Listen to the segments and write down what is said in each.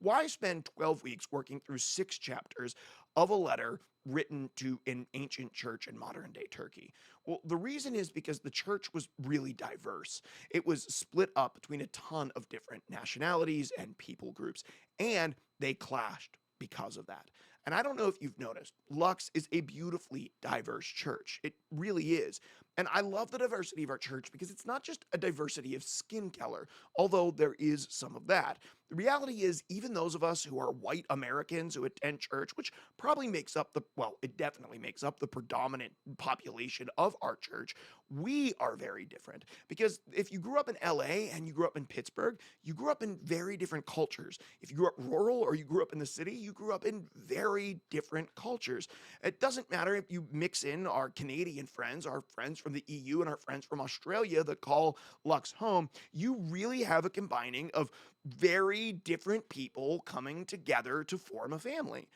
why spend 12 weeks working through 6 chapters of a letter written to an ancient church in modern day Turkey? Well, the reason is because the church was really diverse. It was split up between a ton of different nationalities and people groups, and they clashed because of that. And I don't know if you've noticed, Lux is a beautifully diverse church. It really is. And I love the diversity of our church because it's not just a diversity of skin color, although there is some of that. The reality is, even those of us who are white Americans who attend church, which probably makes up it definitely makes up the predominant population of our church, we are very different. Because if you grew up in LA and you grew up in Pittsburgh, you grew up in very different cultures. If you grew up rural or you grew up in the city, you grew up in very different cultures. It doesn't matter if you mix in our Canadian friends, our friends from the EU, and our friends from Australia that call Lux home, you really have a combining of very different people coming together to form a family.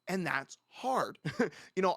And that's hard.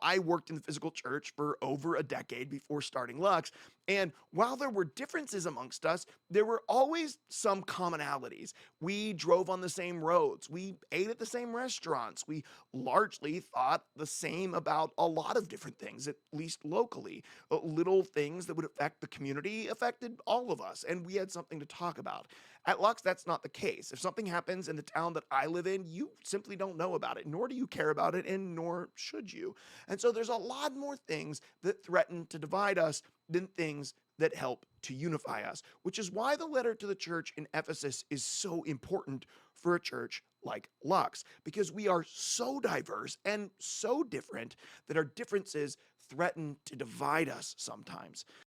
I worked in the physical church for over a decade before starting Lux. And while there were differences amongst us, there were always some commonalities. We drove on the same roads. We ate at the same restaurants. We largely thought the same about a lot of different things, at least locally. Little things that would affect the community affected all of us, and we had something to talk about. At Lux, that's not the case. If something happens in the town that I live in, you simply don't know about it, nor do you care about it, and nor should you. And so there's a lot more things that threaten to divide us than things that help to unify us, which is why the letter to the church in Ephesus is so important for a church like Lux, because we are so diverse and so different that our differences threaten to divide us sometimes.